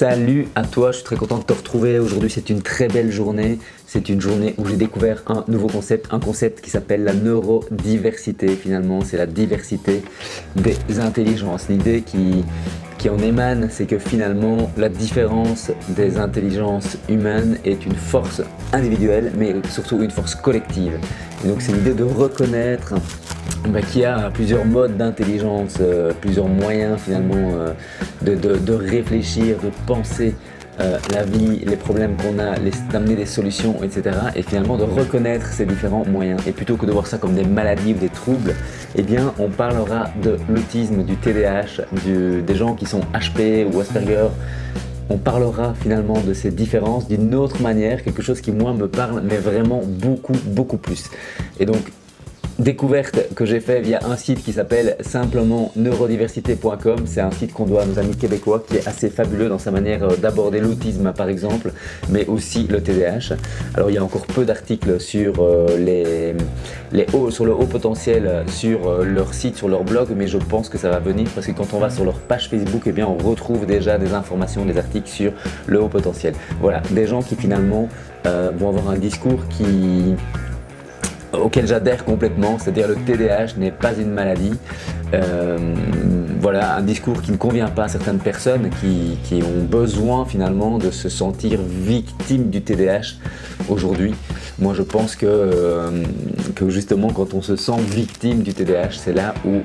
Salut à toi, je suis très content de te retrouver. Aujourd'hui, c'est une très belle journée. C'est une journée où j'ai découvert un nouveau concept, un concept qui s'appelle la neurodiversité. Finalement, c'est la diversité des intelligences. L'idée qui en émane, c'est que finalement, la différence des intelligences humaines est une force individuelle, mais surtout une force collective. Et donc, c'est l'idée de reconnaître qu'il y a plusieurs modes d'intelligence, plusieurs moyens finalement de réfléchir, de penser la vie, les problèmes qu'on a, d'amener des solutions, etc. Et finalement de reconnaître ces différents moyens. Et plutôt que de voir ça comme des maladies ou des troubles, eh bien on parlera de l'autisme, du TDAH, des gens qui sont HP ou Asperger. On parlera finalement de ces différences d'une autre manière, quelque chose qui moi me parle, mais vraiment beaucoup plus. Et donc, découverte que j'ai fait via un site qui s'appelle simplement neurodiversité.com. C'est un site qu'on doit à nos amis québécois qui est assez fabuleux dans sa manière d'aborder l'autisme par exemple, mais aussi le TDAH. Alors il y a encore peu d'articles sur sur le haut potentiel sur leur site, sur leur blog, mais je pense que ça va venir parce que quand on va sur leur page Facebook, eh bien on retrouve déjà des informations, des articles sur le haut potentiel. Voilà, des gens qui finalement vont avoir un discours auquel j'adhère complètement, c'est-à-dire le TDAH n'est pas une maladie. Voilà, un discours qui ne convient pas à certaines personnes qui ont besoin finalement de se sentir victimes du TDAH aujourd'hui. Moi je pense que justement quand on se sent victime du TDAH, c'est là où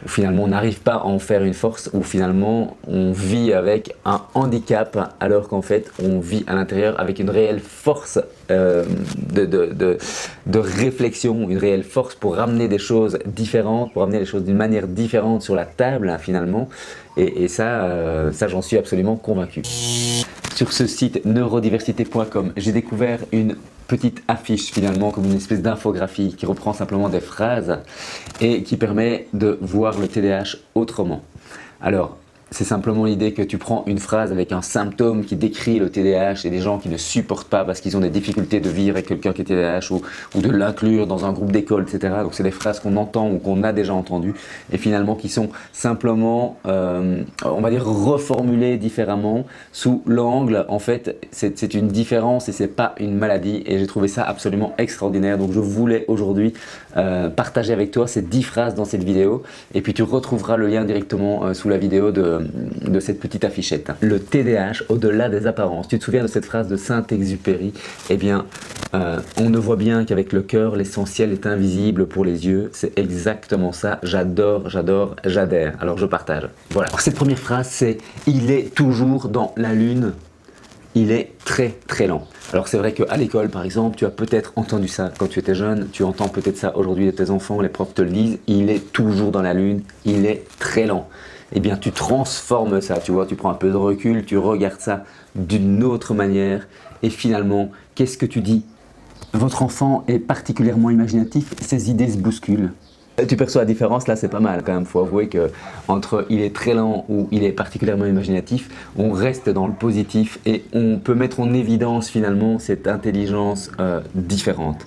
finalement on n'arrive pas à en faire une force, où finalement on vit avec un handicap alors qu'en fait on vit à l'intérieur avec une réelle force de réflexion, une réelle force pour ramener des choses différentes, pour ramener les choses d'une manière différente sur la table hein, finalement, et ça j'en suis absolument convaincu. Sur ce site neurodiversité.com, j'ai découvert une petite affiche finalement, comme une espèce d'infographie qui reprend simplement des phrases et qui permet de voir le TDAH autrement. Alors, c'est simplement l'idée que tu prends une phrase avec un symptôme qui décrit le TDAH et des gens qui ne supportent pas parce qu'ils ont des difficultés de vivre avec quelqu'un qui est TDAH ou de l'inclure dans un groupe d'école, etc. Donc c'est des phrases qu'on entend ou qu'on a déjà entendues et finalement qui sont simplement, on va dire, reformulées différemment sous l'angle, en fait, c'est une différence et c'est pas une maladie, et j'ai trouvé ça absolument extraordinaire. Donc je voulais aujourd'hui partager avec toi ces 10 phrases dans cette vidéo, et puis tu retrouveras le lien directement sous la vidéo de cette petite affichette. Le TDAH au-delà des apparences. Tu te souviens de cette phrase de Saint-Exupéry? Eh bien, on ne voit bien qu'avec le cœur, l'essentiel est invisible pour les yeux. C'est exactement ça. J'adore, j'adhère. Alors je partage. Voilà. Alors, cette première phrase, c'est « Il est toujours dans la lune. Il est très lent ». Alors c'est vrai qu'à l'école par exemple, tu as peut-être entendu ça quand tu étais jeune, tu entends peut-être ça aujourd'hui de tes enfants, les profs te le disent, il est toujours dans la lune, il est très lent. Eh bien tu transformes ça, tu vois, tu prends un peu de recul, tu regardes ça d'une autre manière et finalement, qu'est-ce que tu dis? Votre enfant est particulièrement imaginatif, ses idées se bousculent. Tu perçois la différence, là c'est pas mal quand même, faut avouer que entre il est très lent ou il est particulièrement imaginatif, on reste dans le positif et on peut mettre en évidence finalement cette intelligence différente.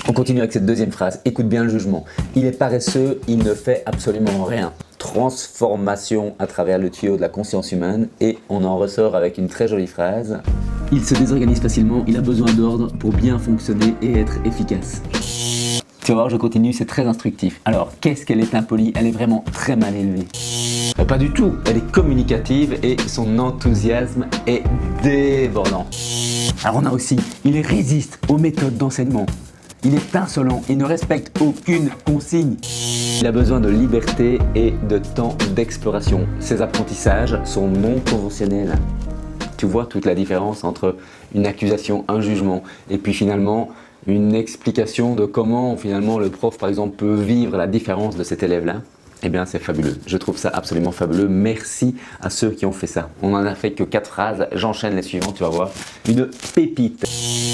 On continue avec cette deuxième phrase, écoute bien le jugement. Il est paresseux, il ne fait absolument rien. Transformation à travers le tuyau de la conscience humaine, et on en ressort avec une très jolie phrase. Il se désorganise facilement, il a besoin d'ordre pour bien fonctionner et être efficace. Tu vas voir, je continue, c'est très instructif. Alors, qu'est-ce qu'elle est impolie? Elle est vraiment très mal élevée. Pas du tout, elle est communicative et son enthousiasme est débordant. Alors on a aussi, il résiste aux méthodes d'enseignement. Il est insolent, il ne respecte aucune consigne. Il a besoin de liberté et de temps d'exploration. Ses apprentissages sont non conventionnels. Tu vois toute la différence entre une accusation, un jugement et puis finalement une explication de comment finalement le prof par exemple peut vivre la différence de cet élève-là. Eh bien c'est fabuleux, je trouve ça absolument fabuleux. Merci à ceux qui ont fait ça. On n'en a fait que 4 phrases, j'enchaîne les suivantes, tu vas voir. Une pépite.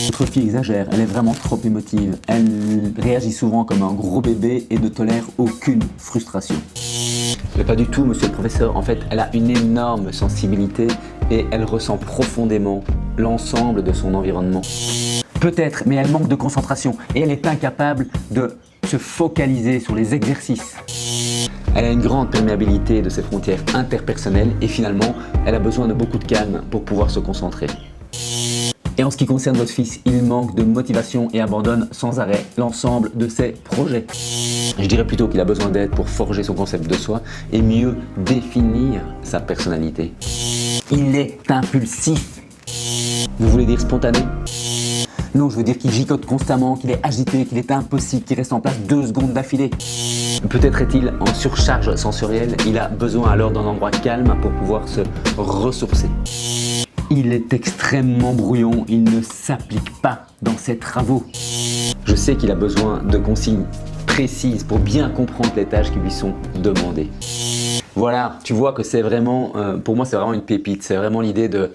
Notre fille exagère, elle est vraiment trop émotive. Elle réagit souvent comme un gros bébé et ne tolère aucune frustration. Mais pas du tout, monsieur le professeur. En fait, elle a une énorme sensibilité et elle ressent profondément l'ensemble de son environnement. Peut-être, mais elle manque de concentration et elle est incapable de se focaliser sur les exercices. Elle a une grande perméabilité de ses frontières interpersonnelles et finalement, elle a besoin de beaucoup de calme pour pouvoir se concentrer. Et en ce qui concerne votre fils, il manque de motivation et abandonne sans arrêt l'ensemble de ses projets. Je dirais plutôt qu'il a besoin d'aide pour forger son concept de soi et mieux définir sa personnalité. Il est impulsif. Vous voulez dire spontané? Non, je veux dire qu'il gigote constamment, qu'il est agité, qu'il est impossible, qu'il reste en place 2 secondes d'affilée. Peut-être est-il en surcharge sensorielle, il a besoin alors d'un endroit calme pour pouvoir se ressourcer. Il est extrêmement brouillon, il ne s'applique pas dans ses travaux. Je sais qu'il a besoin de consignes précises pour bien comprendre les tâches qui lui sont demandées. Voilà, tu vois que c'est vraiment, pour moi c'est vraiment une pépite, c'est vraiment l'idée de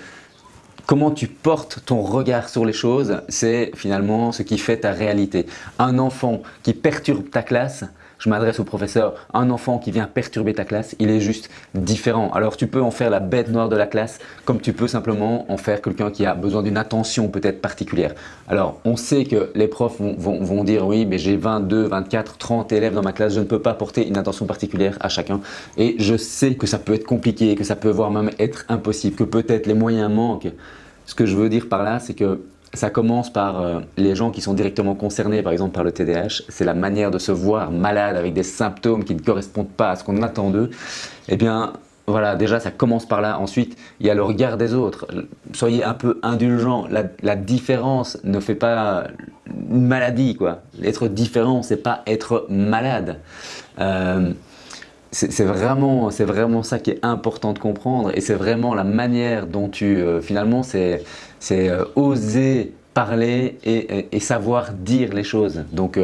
comment tu portes ton regard sur les choses, c'est finalement ce qui fait ta réalité. Un enfant qui perturbe ta classe, je m'adresse au professeur, un enfant qui vient perturber ta classe, il est juste différent. Alors tu peux en faire la bête noire de la classe, comme tu peux simplement en faire quelqu'un qui a besoin d'une attention peut-être particulière. Alors on sait que les profs vont dire oui, mais j'ai 22, 24, 30 élèves dans ma classe, je ne peux pas porter une attention particulière à chacun. Et je sais que ça peut être compliqué, que ça peut voire même être impossible, que peut-être les moyens manquent. Ce que je veux dire par là, c'est que ça commence par les gens qui sont directement concernés, par exemple par le TDAH. C'est la manière de se voir malade avec des symptômes qui ne correspondent pas à ce qu'on attend d'eux. Eh bien, voilà, déjà ça commence par là. Ensuite, il y a le regard des autres. Soyez un peu indulgents. La différence ne fait pas une maladie, quoi. Être différent, c'est pas être malade. C'est vraiment ça qui est important de comprendre et c'est vraiment la manière dont tu, finalement, c'est oser parler et savoir dire les choses. Donc,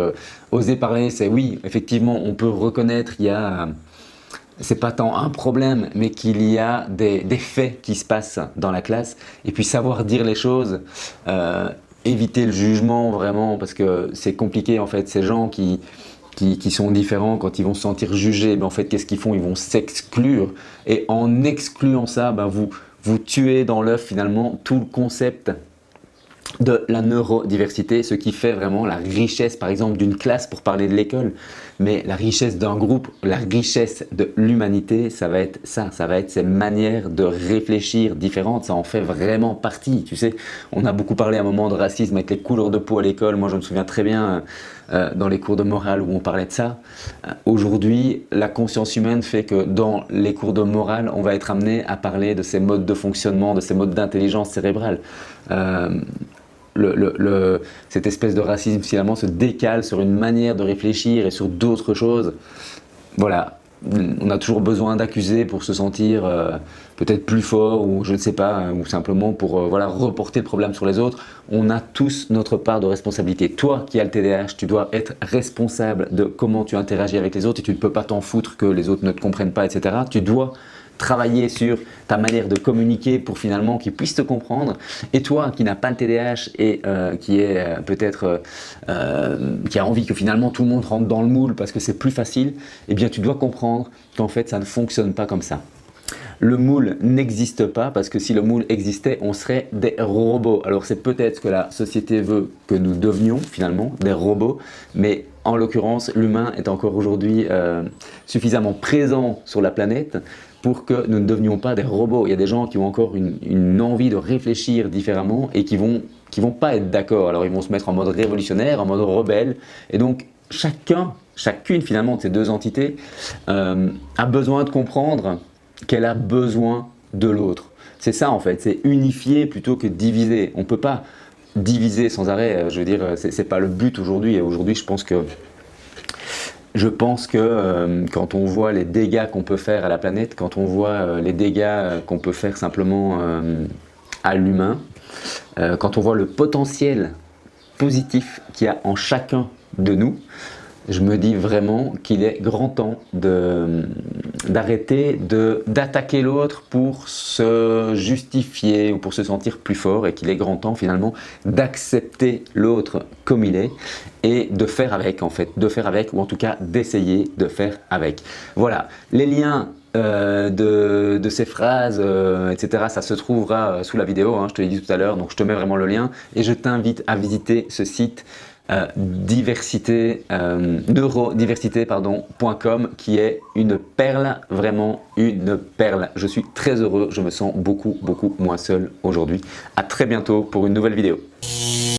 oser parler, c'est oui, effectivement, on peut reconnaître qu'il y a, c'est pas tant un problème, mais qu'il y a des faits qui se passent dans la classe et puis savoir dire les choses, éviter le jugement vraiment parce que c'est compliqué en fait, ces gens qui sont différents, quand ils vont se sentir jugés, ben en fait, qu'est-ce qu'ils font? Ils vont s'exclure. Et en excluant ça, ben vous tuez dans l'œuf finalement tout le concept de la neurodiversité, ce qui fait vraiment la richesse, par exemple, d'une classe pour parler de l'école. Mais la richesse d'un groupe, la richesse de l'humanité, ça va être ça. Ça va être ces manières de réfléchir différentes. Ça en fait vraiment partie. Tu sais, on a beaucoup parlé à un moment de racisme avec les couleurs de peau à l'école. Moi, je me souviens très bien dans les cours de morale où on parlait de ça. Aujourd'hui, la conscience humaine fait que dans les cours de morale, on va être amené à parler de ces modes de fonctionnement, de ces modes d'intelligence cérébrale. Cette espèce de racisme finalement se décale sur une manière de réfléchir et sur d'autres choses. Voilà, on a toujours besoin d'accuser pour se sentir peut-être plus fort ou je ne sais pas, ou simplement pour voilà, reporter le problème sur les autres. On a tous notre part de responsabilité. Toi qui as le TDAH, tu dois être responsable de comment tu interagis avec les autres et tu ne peux pas t'en foutre que les autres ne te comprennent pas, etc. Tu dois travailler sur ta manière de communiquer pour finalement qu'ils puissent te comprendre. Et toi qui n'as pas le TDAH et qui est peut-être qui a envie que finalement tout le monde rentre dans le moule parce que c'est plus facile, eh bien tu dois comprendre qu'en fait ça ne fonctionne pas comme ça. Le moule n'existe pas parce que si le moule existait, on serait des robots. Alors c'est peut-être ce que la société veut que nous devenions finalement, des robots, mais en l'occurrence, l'humain est encore aujourd'hui suffisamment présent sur la planète pour que nous ne devenions pas des robots. Il y a des gens qui ont encore une envie de réfléchir différemment et qui vont pas être d'accord. Alors ils vont se mettre en mode révolutionnaire, en mode rebelle. Et donc chacune finalement de ces deux entités a besoin de comprendre qu'elle a besoin de l'autre. C'est ça en fait, c'est unifier plutôt que diviser. On ne peut pas diviser sans arrêt, je veux dire, c'est pas le but aujourd'hui. Et aujourd'hui, je pense que quand on voit les dégâts qu'on peut faire à la planète, quand on voit les dégâts qu'on peut faire simplement à l'humain, quand on voit le potentiel positif qu'il y a en chacun de nous, je me dis vraiment qu'il est grand temps d'arrêter d'attaquer l'autre pour se justifier ou pour se sentir plus fort et qu'il est grand temps finalement d'accepter l'autre comme il est et de faire avec en fait, de faire avec ou en tout cas d'essayer de faire avec. Voilà, les liens de ces phrases, etc. Ça se trouvera sous la vidéo, hein, je te l'ai dit tout à l'heure, donc je te mets vraiment le lien et je t'invite à visiter ce site neurodiversité.com qui est une perle, vraiment une perle. Je suis très heureux, je me sens beaucoup moins seul aujourd'hui. À très bientôt pour une nouvelle vidéo.